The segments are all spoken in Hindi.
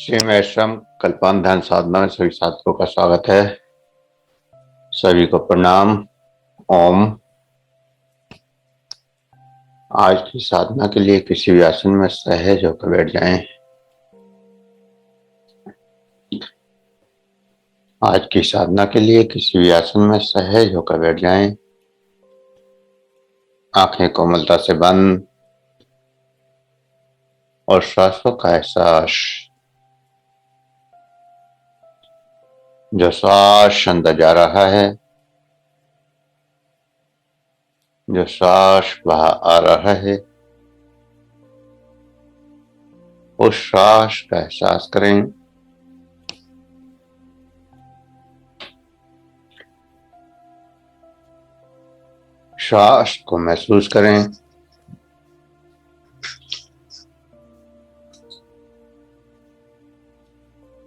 श्रीमेशम कल्पांत ध्यान साधना में सभी साधकों का स्वागत है। सभी को प्रणाम। ओम। आज की साधना के लिए किसी भी आसन में सहज होकर बैठ जाएं। आज की साधना के लिए किसी भी आसन में सहज होकर बैठ जाएं। आंखें कोमलता से बंद और श्वासों का एहसास। जो श्वास अंदर जा रहा है, जो श्वास बाहर आ रहा है, उस श्वास का एहसास करें। श्वास को महसूस करें।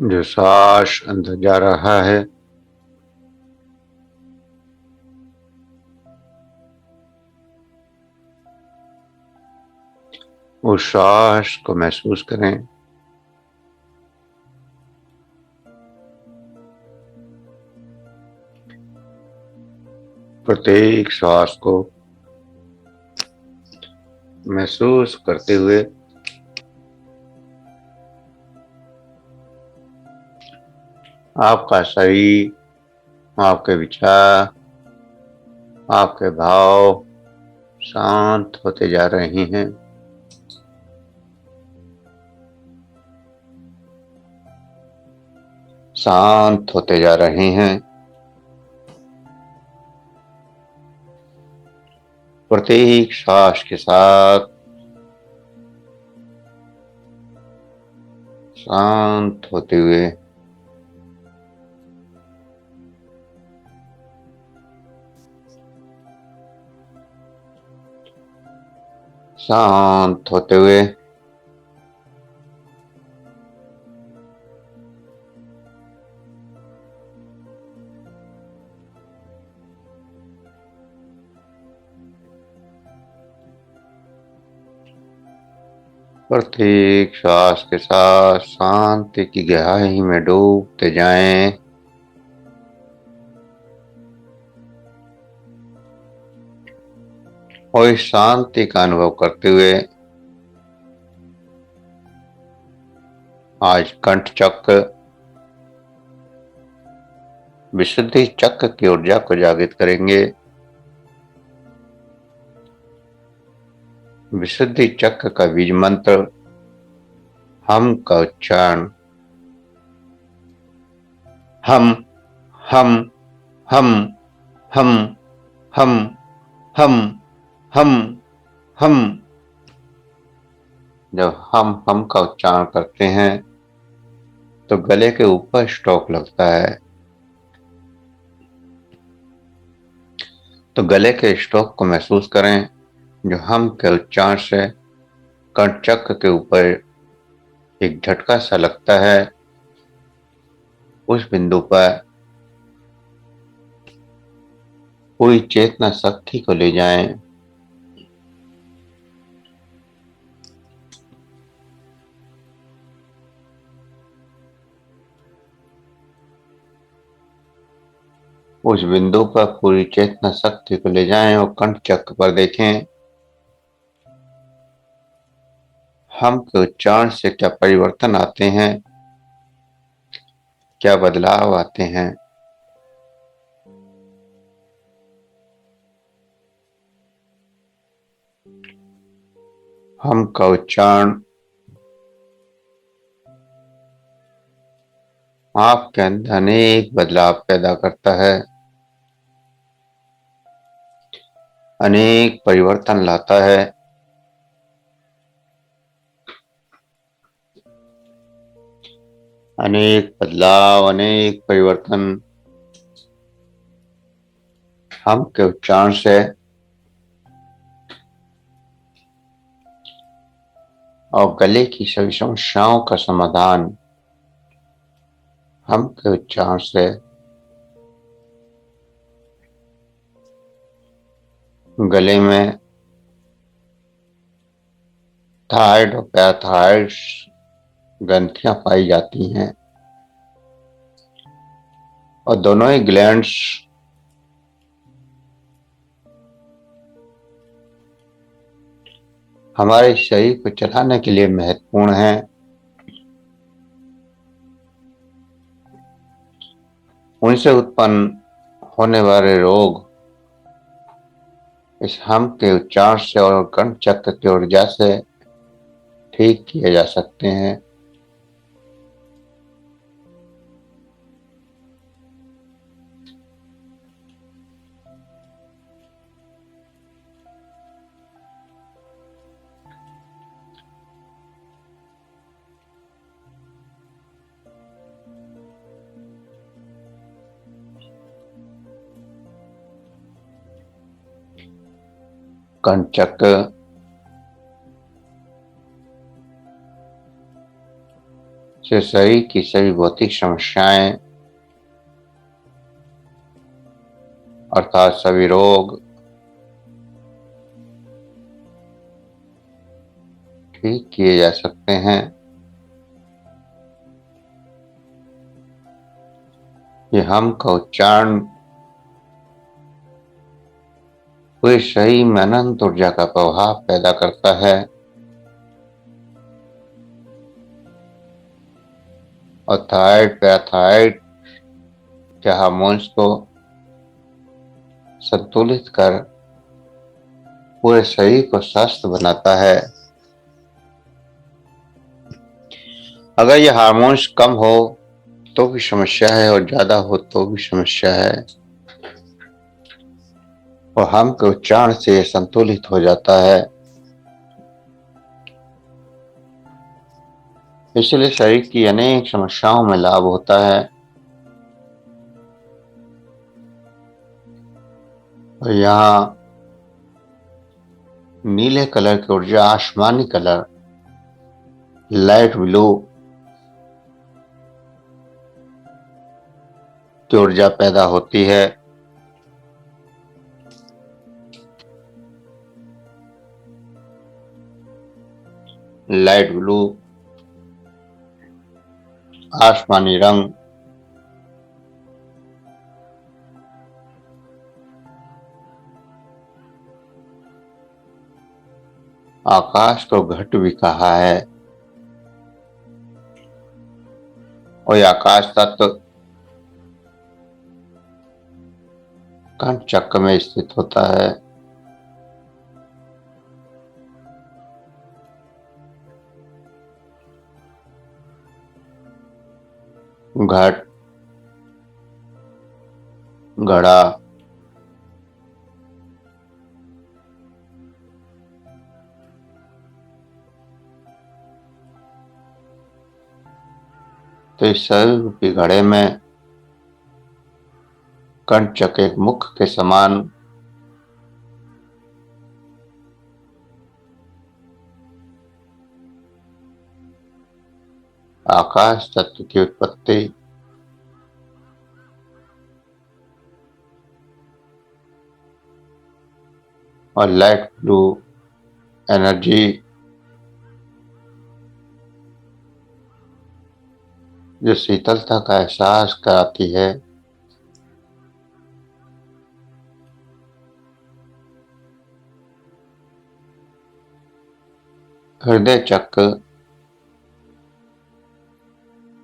जो श्वास अंदर जा रहा है, उस श्वास को महसूस करें। प्रत्येक श्वास को महसूस करते हुए आपका शरीर, आपके विचार, आपके भाव शांत होते जा रहे हैं। शांत होते जा रहे हैं। प्रत्येक श्वास के साथ शांत होते हुए शांत होते हुए प्रत्येक श्वास के साथ शांति की गहराई में डूबते जाएं। और इस शांति का अनुभव करते हुए आज कंठ चक्र, विशुद्धि चक्र की ऊर्जा को जागृत करेंगे। विशुद्धि चक्र का बीज मंत्र हम का उच्चारण हम हम हम हम हम हम हम हम। जब हम का उच्चारण करते हैं तो गले के ऊपर स्ट्रोक लगता है। तो गले के स्ट्रोक को महसूस करें। जो हम के उच्चारण से कंठ चक्र के ऊपर एक झटका सा लगता है, उस बिंदु पर पूरी चेतना शक्ति को ले जाएं। उस बिंदु पर पूरी चेतना शक्ति को ले जाएं और कंठ चक्र पर देखें। हम के उच्चारण से क्या परिवर्तन आते हैं, क्या बदलाव आते हैं। हम का उच्चारण आपके अंदर अनेक बदलाव पैदा करता है, अनेक परिवर्तन लाता है। अनेक बदलाव, अनेक परिवर्तन हम के उच्चारण से और गले की सभी समस्याओं का समाधान हम के उच्चारण से गले में थायराइड और पैराथायराइड ग्रंथियां पाई जाती हैं और दोनों ही ग्लैंड्स हमारे शरीर को चलाने के लिए महत्वपूर्ण हैं। उनसे उत्पन्न होने वाले रोग इस हम के उच्चारण से और कर्ण चक्र की ऊर्जा से ठीक किए जा सकते हैं। कर्ण चक्र से शरीर की सभी भौतिक समस्याएं अर्थात सभी रोग ठीक किए जा सकते हैं। ये हम का उच्चारण पूरे शरीर में अनंत ऊर्जा का प्रभाव पैदा करता है और थायराइड पैराथायराइड के हार्मोन्स को संतुलित कर पूरे शरीर को स्वस्थ बनाता है। अगर ये हार्मोन्स कम हो तो भी समस्या है और ज्यादा हो तो भी समस्या है और हम के उच्चारण से ये संतुलित हो जाता है। इसलिए शरीर की अनेक समस्याओं में लाभ होता है और यहाँ नीले कलर की ऊर्जा आसमानी कलर लाइट ब्लू की ऊर्जा पैदा होती है। लाइट ब्लू आसमानी रंग आकाश को घट भी कहा है और आकाश तत्व कर्ण चक्र में स्थित होता है। घट घड़ा तो इस शरीर रूपी घड़े में कर्ण चक्र एक मुख के समान आकाश तत्व की उत्पत्ति और लाइट ब्लू एनर्जी जो शीतलता का एहसास कराती है। हृदय चक्र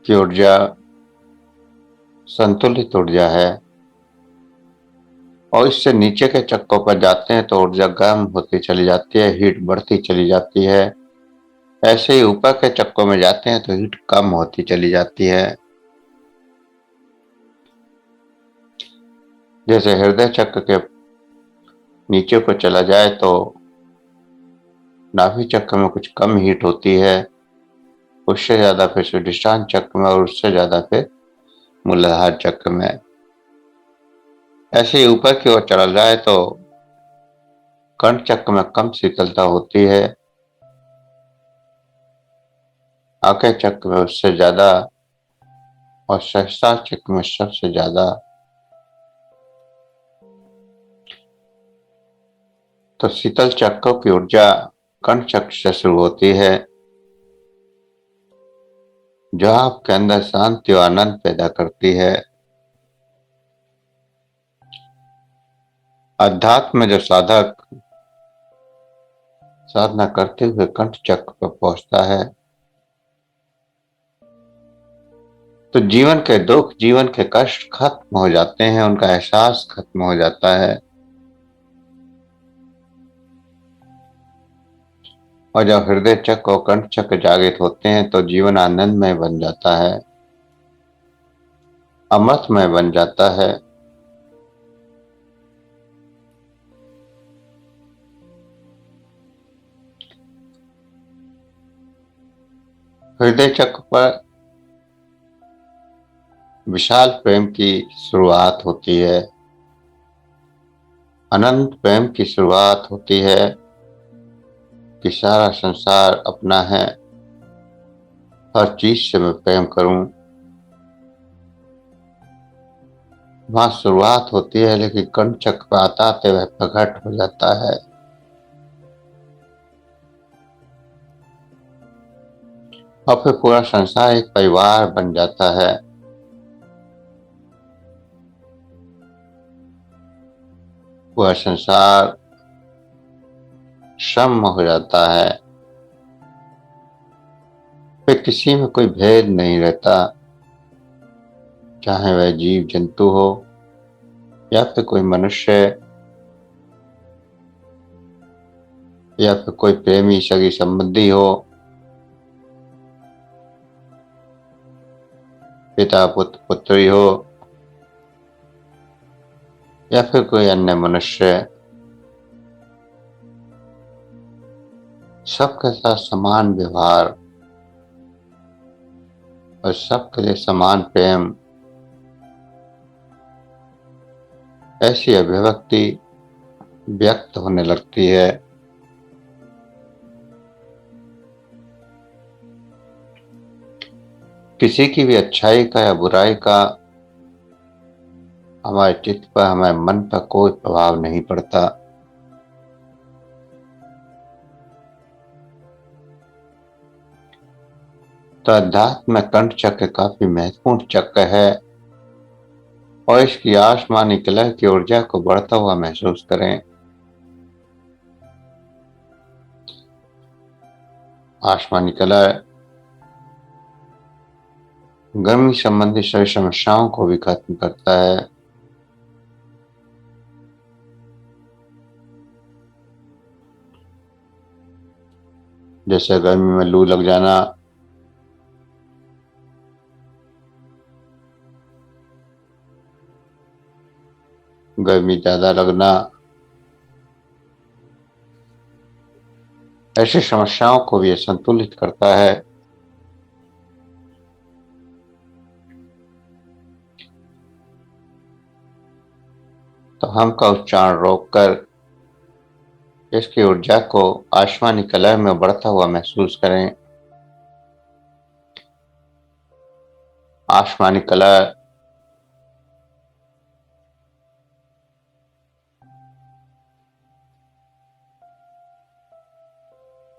की ऊर्जा संतुलित ऊर्जा है और इससे नीचे के चक्रों पर जाते हैं तो ऊर्जा गर्म होती चली जाती है, हीट बढ़ती चली जाती है। ऐसे ही ऊपर के चक्रों में जाते हैं तो हीट कम होती चली जाती है। जैसे हृदय चक्र के नीचे को चला जाए तो नाभि चक्र में कुछ कम हीट होती है, उससे ज्यादा फिर स्वादिष्टान चक्र में और उससे ज्यादा फिर मूलाधार चक्र में। ऐसे ही ऊपर की ओर चला जाए तो कर्ण चक्र में कम शीतलता होती है, आज्ञा चक्र में उससे ज्यादा और सहस्त्रार चक्र में सबसे ज्यादा। तो शीतल चक्रों की ऊर्जा कर्ण चक्र से शुरू होती है जो आपके अंदर शांति और आनंद पैदा करती है। अध्यात्म में जो साधक साधना करते हुए कंठ चक्र पर पहुंचता है तो जीवन के दुख, जीवन के कष्ट खत्म हो जाते हैं, उनका एहसास खत्म हो जाता है। और जब हृदय चक्र और कंठ चक्र जागृत होते हैं तो जीवन आनंदमय बन जाता है, अमृतमय बन जाता है। हृदय चक्र पर विशाल प्रेम की शुरुआत होती है, अनंत प्रेम की शुरुआत होती है कि सारा संसार अपना है, हर चीज से मैं प्रेम करूं। वहां शुरुआत होती है, लेकिन कंठ चक्र पर आता आते वह प्रकट हो जाता है। और फिर पूरा संसार एक परिवार बन जाता है। पूरा संसार क्षम हो जाता है। फिर किसी में कोई भेद नहीं रहता, चाहे वह जीव जंतु हो या फिर कोई मनुष्य या फिर कोई प्रेमी सगी संबंधी हो, पिता पुत्र पुत्री हो या फिर कोई अन्य मनुष्य, सबके साथ समान व्यवहार और सबके लिए समान प्रेम, ऐसी अभिव्यक्ति व्यक्त होने लगती है। किसी की भी अच्छाई का या बुराई का हमारे चित्त पर, हमारे मन पर कोई प्रभाव नहीं पड़ता। तो अध्यात्म में कंठ चक्र काफी महत्वपूर्ण चक्र है और इसकी आसमानी कलह की ऊर्जा को बढ़ता हुआ महसूस करें। आसमानी कलह गर्मी संबंधी सभी समस्याओं को भी खत्म करता है। जैसे गर्मी में लू लग जाना, गर्मी ज्यादा लगना, ऐसी समस्याओं को भी संतुलित करता है। तो हम का उच्चारण रोककर इसकी ऊर्जा को आसमानी कलह में बढ़ता हुआ महसूस करें। आसमानी कलह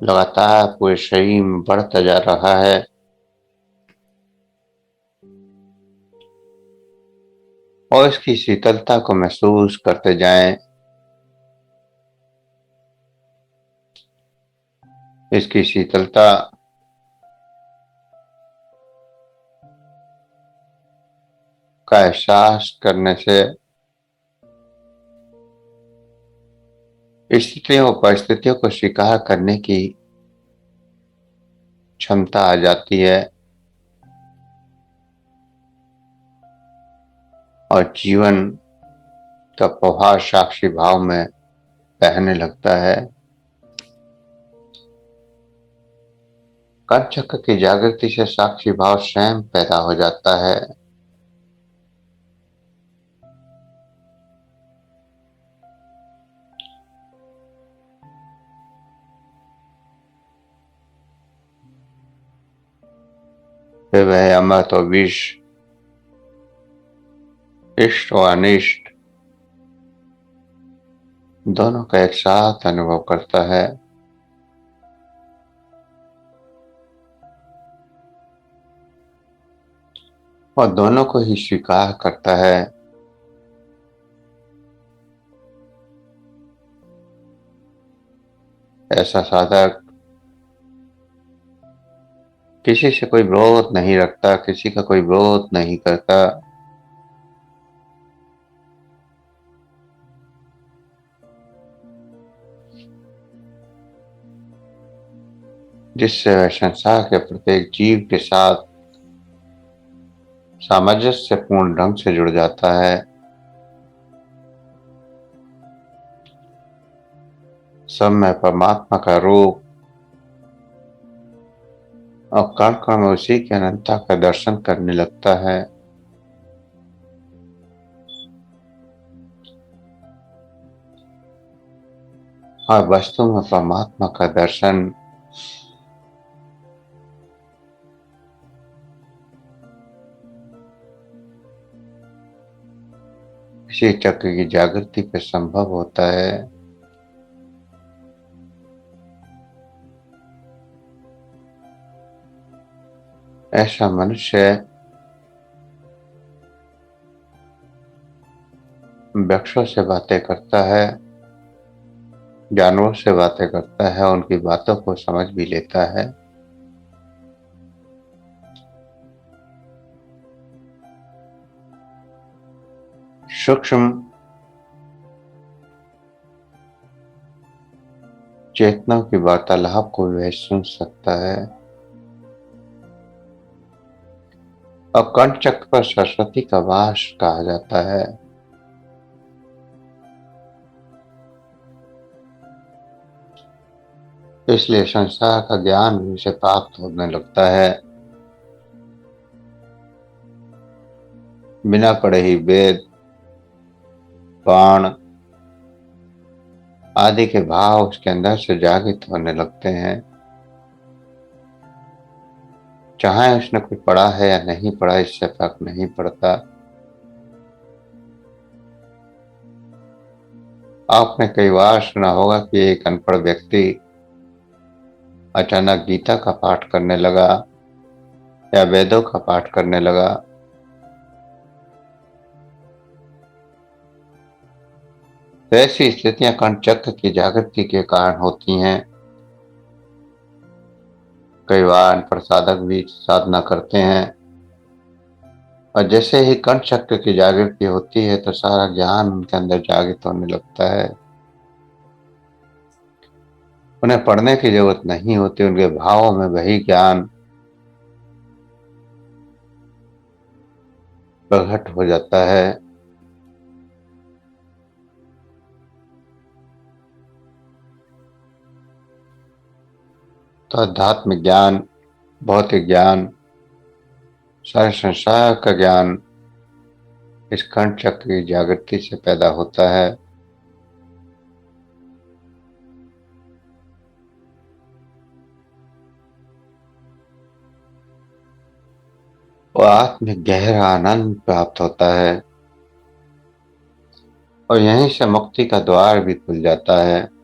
लगातार पूरे शरीर में बढ़ता जा रहा है और इसकी शीतलता को महसूस करते जाएं। इसकी शीतलता का एहसास करने से स्थितियों परिस्थितियों को स्वीकार करने की क्षमता आ जाती है और जीवन का प्रवाह साक्षी भाव में बहने लगता है। कंठ चक्र की जागृति से साक्षी भाव स्वयं पैदा हो जाता है। फिर वह अमृत और विष, इष्ट और अनिष्ट दोनों का एक साथ अनुभव करता है। और दोनों को ही स्वीकार करता है। ऐसा साधक किसी से कोई विरोध नहीं रखता, किसी का कोई विरोध नहीं करता। जिससे वह संसार के प्रत्येक जीव के साथ सामंजस्यपूर्ण ढंग से जुड़ जाता है। सब में परमात्मा का रूप और कण कण में उसी की अनंतता का दर्शन करने लगता है। और वस्तु में परमात्मा का दर्शन इसी चक्र की जागृति पे संभव होता है। ऐसा मनुष्य वृक्षों से बातें करता है, जानवरों से बातें करता है, उनकी बातों को समझ भी लेता है। सूक्ष्म चेतनाओं की वार्तालाप को वह सुन सकता है। और कंठ चक्र पर सरस्वती का वास कहा जाता है। इसलिए संसार का ज्ञान भी उसे प्राप्त होने लगता है। बिना पढ़े ही वेद, बाण आदि के भाव उसके अंदर से जागृत होने लगते हैं। चाहे उसने कुछ पढ़ा है या नहीं पढ़ा, इससे फर्क नहीं पड़ता। आपने कई बार सुना होगा कि एक अनपढ़ व्यक्ति अचानक गीता का पाठ करने लगा या वेदों का पाठ करने लगा। तो ऐसी स्थितियां कंठचक्र की जागृति के कारण होती हैं। कई बार अनपढ़ साधक भी साधना करते हैं और जैसे ही कंठ चक्र की जागृति होती है तो सारा ज्ञान उनके अंदर जागृत होने लगता है। उन्हें पढ़ने की जरूरत नहीं होती, उनके भावों में वही ज्ञान प्रकट हो जाता है। तो अध्यात्म ज्ञान, भौतिक ज्ञान, सारे संसार का ज्ञान इस कंठ चक्र की जागृति से पैदा होता है। और आत्मिक गहरा आनंद प्राप्त होता है और यहीं से मुक्ति का द्वार भी खुल जाता है।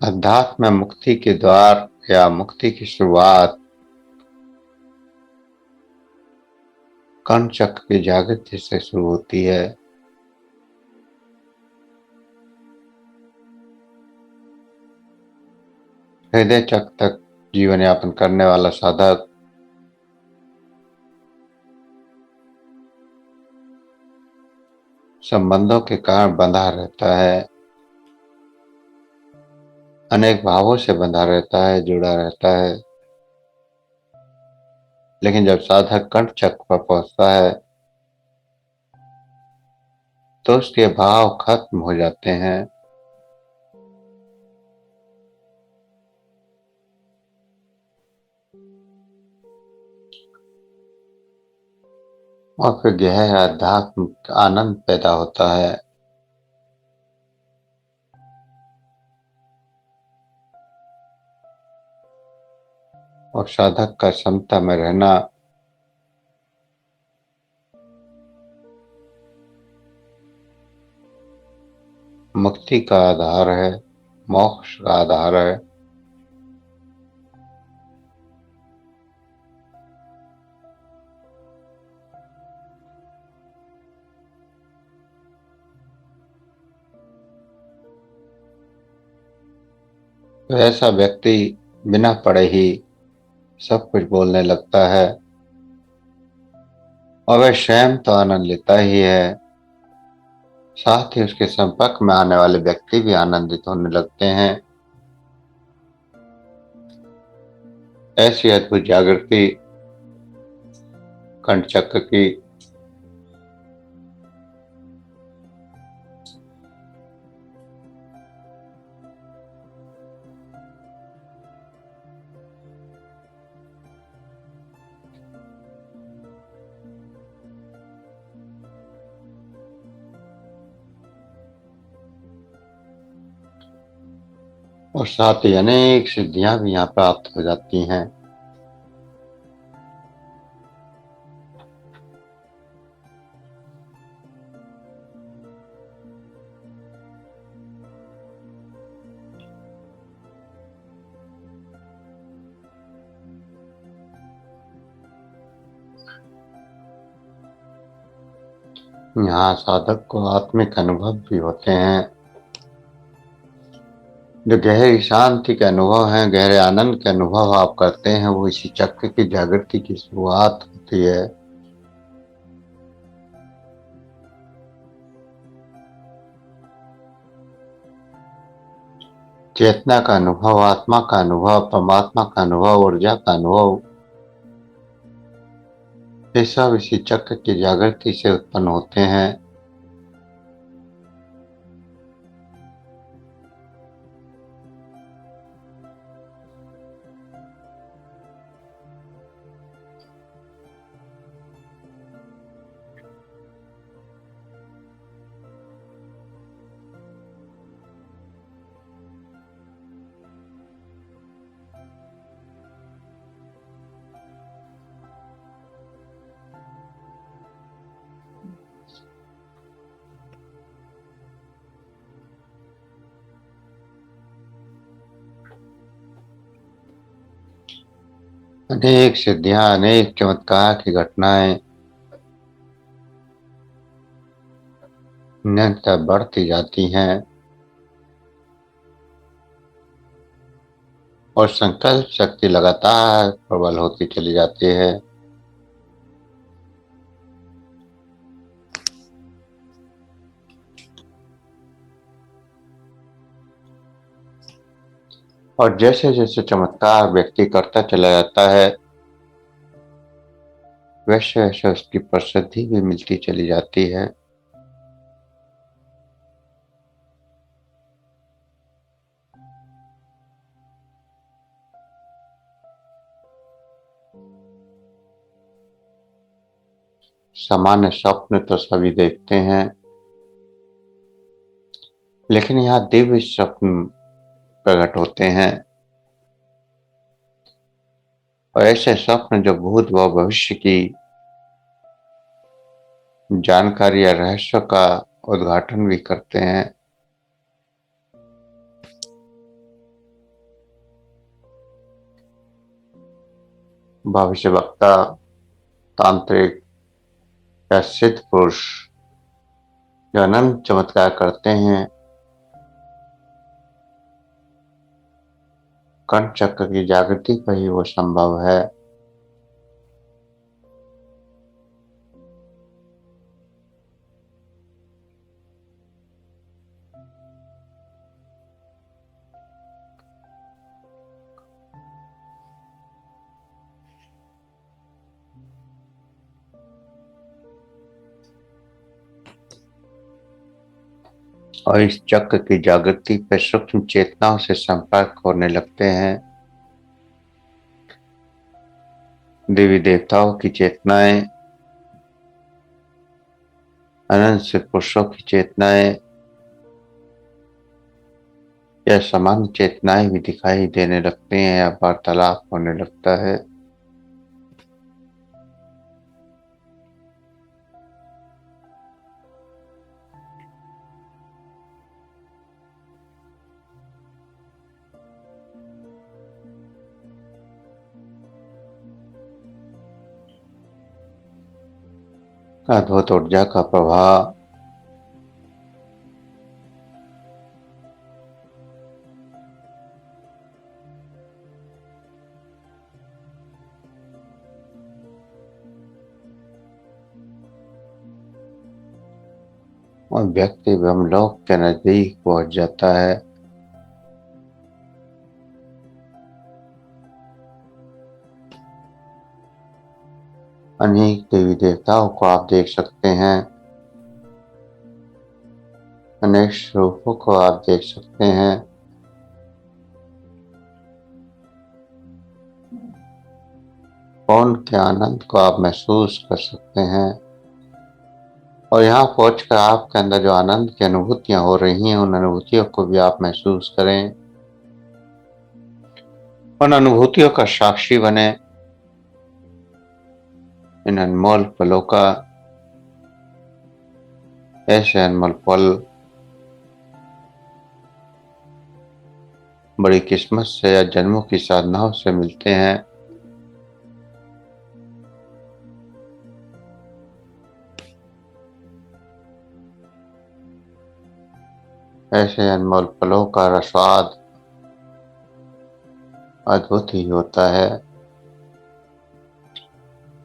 अध्यात्म में मुक्ति के द्वार या मुक्ति की शुरुआत कंठ चक्र की जागृति से शुरू होती है। हृदय चक्र तक जीवन यापन करने वाला साधक संबंधों के कारण बंधा रहता है, अनेक भावों से बंधा रहता है, जुड़ा रहता है। लेकिन जब साधक कंठ चक्र पर पहुंचता है तो उसके भाव खत्म हो जाते हैं। और फिर गहरा अध्यात्म आनंद पैदा होता है। और साधक का समता में रहना मुक्ति का आधार है, मोक्ष का आधार है। तो ऐसा व्यक्ति बिना पढ़े ही सब कुछ बोलने लगता है और वह स्वयं तो आनंद लेता ही है, साथ ही उसके संपर्क में आने वाले व्यक्ति भी आनंदित होने लगते हैं। ऐसी अद्भुत जागृति कंठचक्र की और साथ ही अनेक सिद्धियां भी यहाँ प्राप्त हो जाती हैं। यहाँ साधक को आत्मिक अनुभव भी होते हैं। जो गहरी शांति के अनुभव हैं, गहरे आनंद के अनुभव आप करते हैं, वो इसी चक्र की जागृति की शुरुआत होती है। चेतना का अनुभव, आत्मा का अनुभव, परमात्मा का अनुभव, ऊर्जा का अनुभव, ये सब इसी चक्र की जागृति से उत्पन्न होते हैं। अनेक सिद्धियां, अनेक चमत्कार की घटनाएं निरंतर बढ़ती जाती हैं और संकल्प शक्ति लगातार प्रबल होती चली जाती है। और जैसे जैसे चमत्कार व्यक्ति करता चला जाता है, वैसे वैसे उसकी प्रसिद्धि भी मिलती चली जाती है। सामान्य स्वप्न तो सभी देखते हैं, लेकिन यहाँ दिव्य स्वप्न प्रकट होते हैं और ऐसे स्वप्न जो भूत व भविष्य की जानकारी या रहस्य का उद्घाटन भी करते हैं। भविष्य वक्ता, तांत्रिक या सिद्ध पुरुष जो अनंत चमत्कार करते हैं, कंठ चक्र की जागृति पर ही वो संभव है। और इस चक्र की जागृति पर सूक्ष्म चेतनाओं से संपर्क होने लगते हैं। देवी देवताओं की चेतनाएं, अनंत से पुरुषों की चेतनाएं या सामान्य चेतनाएं भी दिखाई देने लगती हैं या वार्तालाप होने लगता है। अद्भुत ऊर्जा का प्रभाव और व्यक्ति ब्रह्मलोक के नजदीक पहुंच जाता है। अनेक देवी देवताओं को आप देख सकते हैं, अनेक स्वरूपों को आप देख सकते हैं। पौन के आनंद को आप महसूस कर सकते हैं। और यहाँ पहुंचकर आपके अंदर जो आनंद की अनुभूतियां हो रही हैं, उन अनुभूतियों को भी आप महसूस करें। उन अनुभूतियों का साक्षी बने। इन अनमोल पलों का, ऐसे अनमोल पल बड़ी किस्मत से या जन्मों की साधनाओं से मिलते हैं। ऐसे अनमोल पलों का रसवाद अद्भुत ही होता है।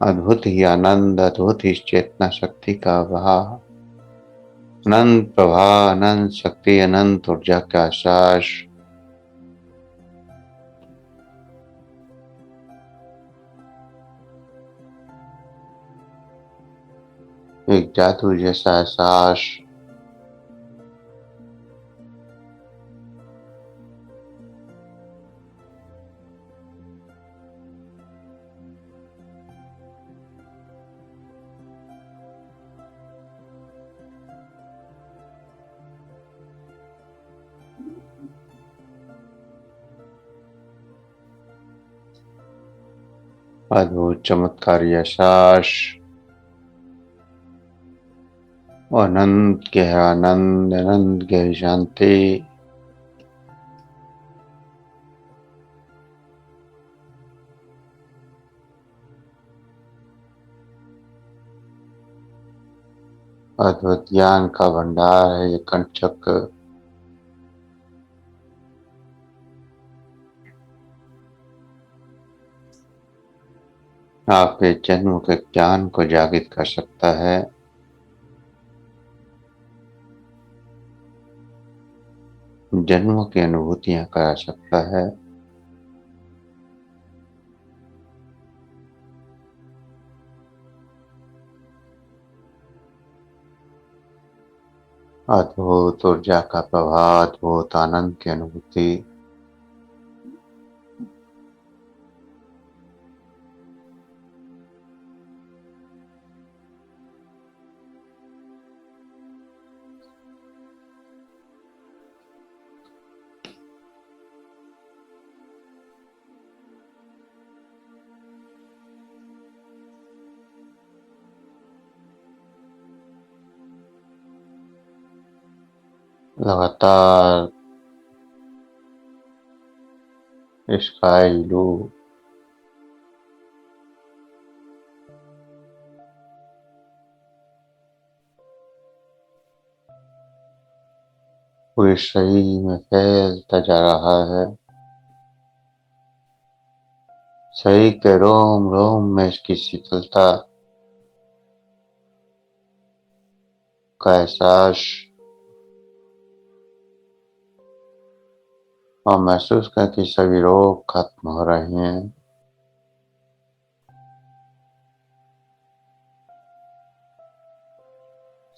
अद्भुत ही आनंद, अद्भुत ही चेतना शक्ति का बहाव, अनंत प्रवाह, अनंत शक्ति, अनंत ऊर्जा का आकाश। एक जादू जैसा एहसास। अद्भुत चमत्कारी एहसास। अनंत गहरा आनंद, अनंत गहरी शांति। अद्भुत ज्ञान का भंडार है ये कंचक। आपके जन्म के ज्ञान को जागृत कर सकता है। जन्मों की अनुभूतियां करा सकता है। अद्भुत ऊर्जा का प्रवाह, अद्भुत आनंद की अनुभूति। लगातार स्काई ब्लू पूरे शरीर में फैलता जा रहा है। शरीर के रोम रोम में इसकी शीतलता का एहसास, और महसूस कर कि सभी रोग खत्म हो रहे हैं।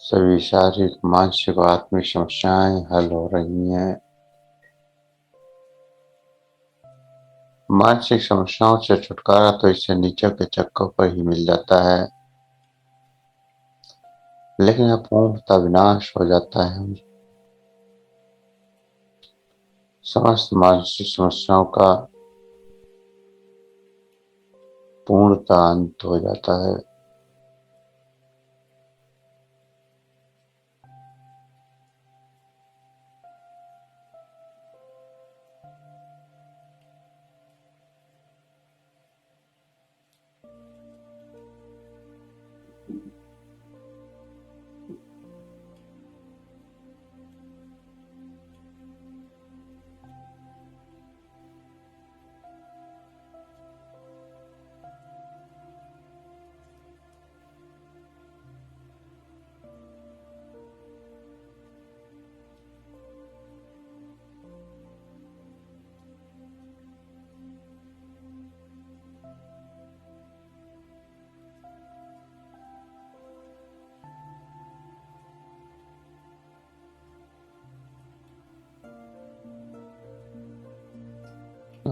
सभी शारीरिक, मानसिक और आत्मिक समस्याएं हल हो रही हैं। मानसिक समस्याओं से छुटकारा तो इससे नीचे के चक्कर पर ही मिल जाता है, लेकिन यह पूर्णतः विनाश हो जाता है। समस्त मानसिक समस्याओं का पूर्णतः अंत हो जाता है।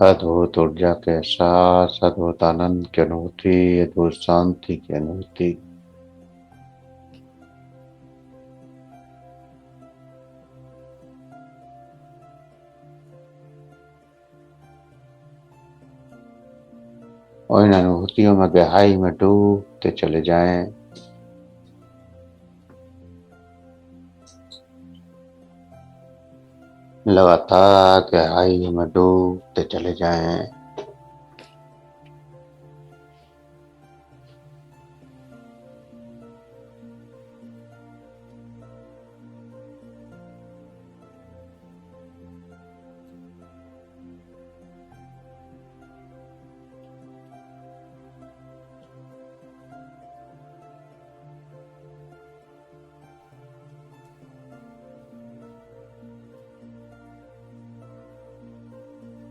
अद्भुत ऊर्जा के एहसास, अद्भुत आनंद की अनुभूति, अद्भुत शांति की अनुभूति। और इन अनुभूतियों में गहराई में डूबते चले जाएं। लगातार गहराई में डूबते चले जाएं।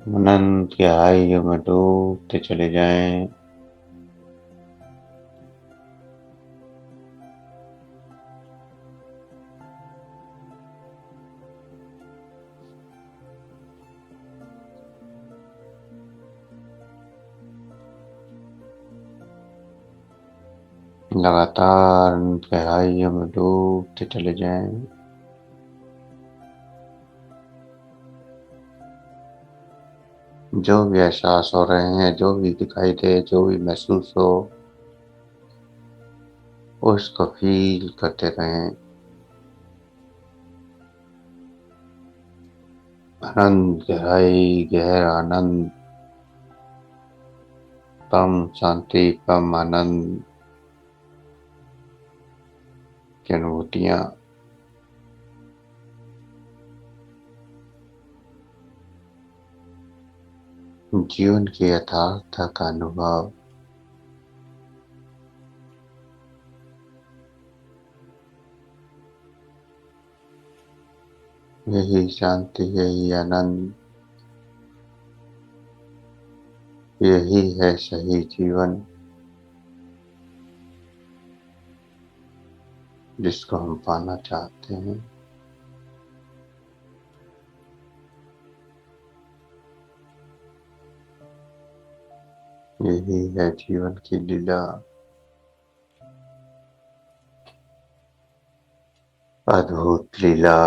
अनंत गहराइयों में डूबते चले जाएं। लगातार अनंत गहराइयों में डूबते चले जाएं। जो भी एहसास हो रहे हैं, जो भी दिखाई दे, जो भी महसूस हो, उसको फील करते रहें। आनंद गहराई, गहरा आनंद, परम शांति, परम आनंद की अनुभूतियां। जीवन की यथार्थता का अनुभव। यही शांति, यही आनंद, यही है सही जीवन, जिसको हम पाना चाहते हैं। यही है जीवन की लीला, अद्भुत लीला।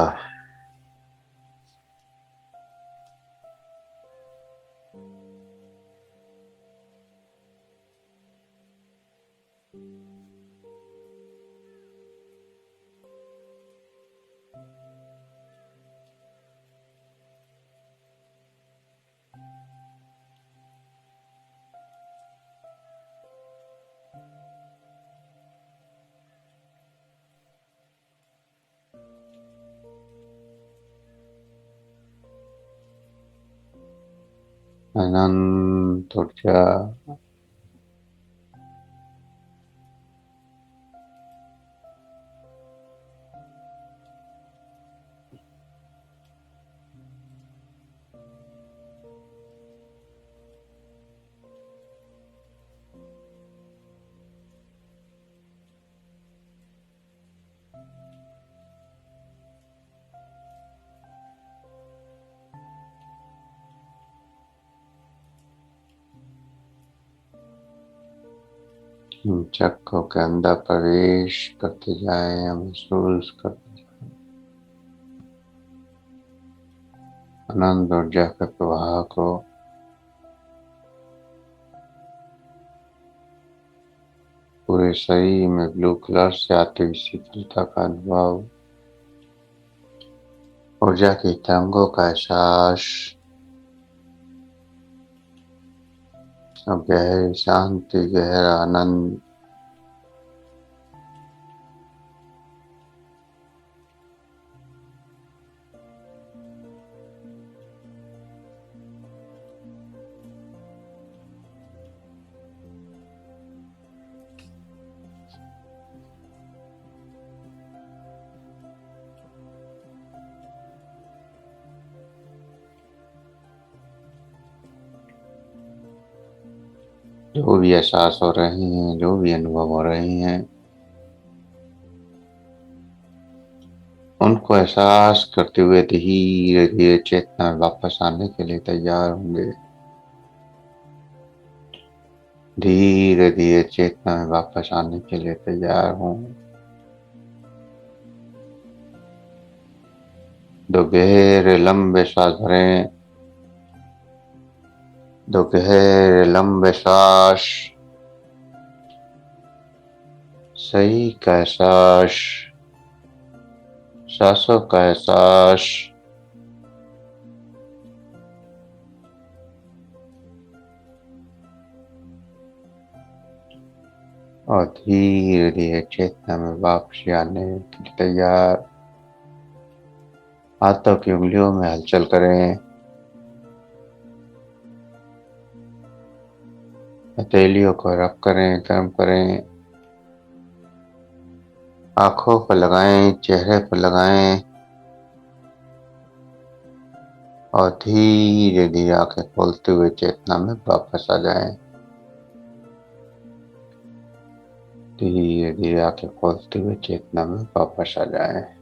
अनंत ऊर्जा, चक्रों के अंदर प्रवेश करते जाएं, महसूस करते जाएं आनंद ऊर्जा के प्रवाह को। पूरे शरीर में ब्लू कलर से आती हुई शीतलता का अनुभव, ऊर्जा की तरंगों का एहसास, और गहरी शांति, गहरा आनंद। जो भी एहसास हो रहे हैं, जो भी अनुभव हो रहे हैं, उनको एहसास करते हुए धीरे धीरे चेतना में वापस आने के लिए तैयार होंगे। धीरे धीरे चेतना में वापस आने के लिए तैयार हूँ। 2 गहरे लंबे सांस भरें। 2 गहरे लंबे सांस। सही का एहसास, सांसों का एहसास। और धीरे धीरे चेतना में वापसी आने के लिए तैयार। हाथों की उंगलियों में हलचल करें। हथेलियों को रब करें, गर्म करें। आंखों पर लगाएं, चेहरे पर लगाएं और धीरे धीरे आंखें खोलते हुए चेतना में वापस आ जाएं। धीरे धीरे आंखें खोलते हुए चेतना में वापस आ जाएं।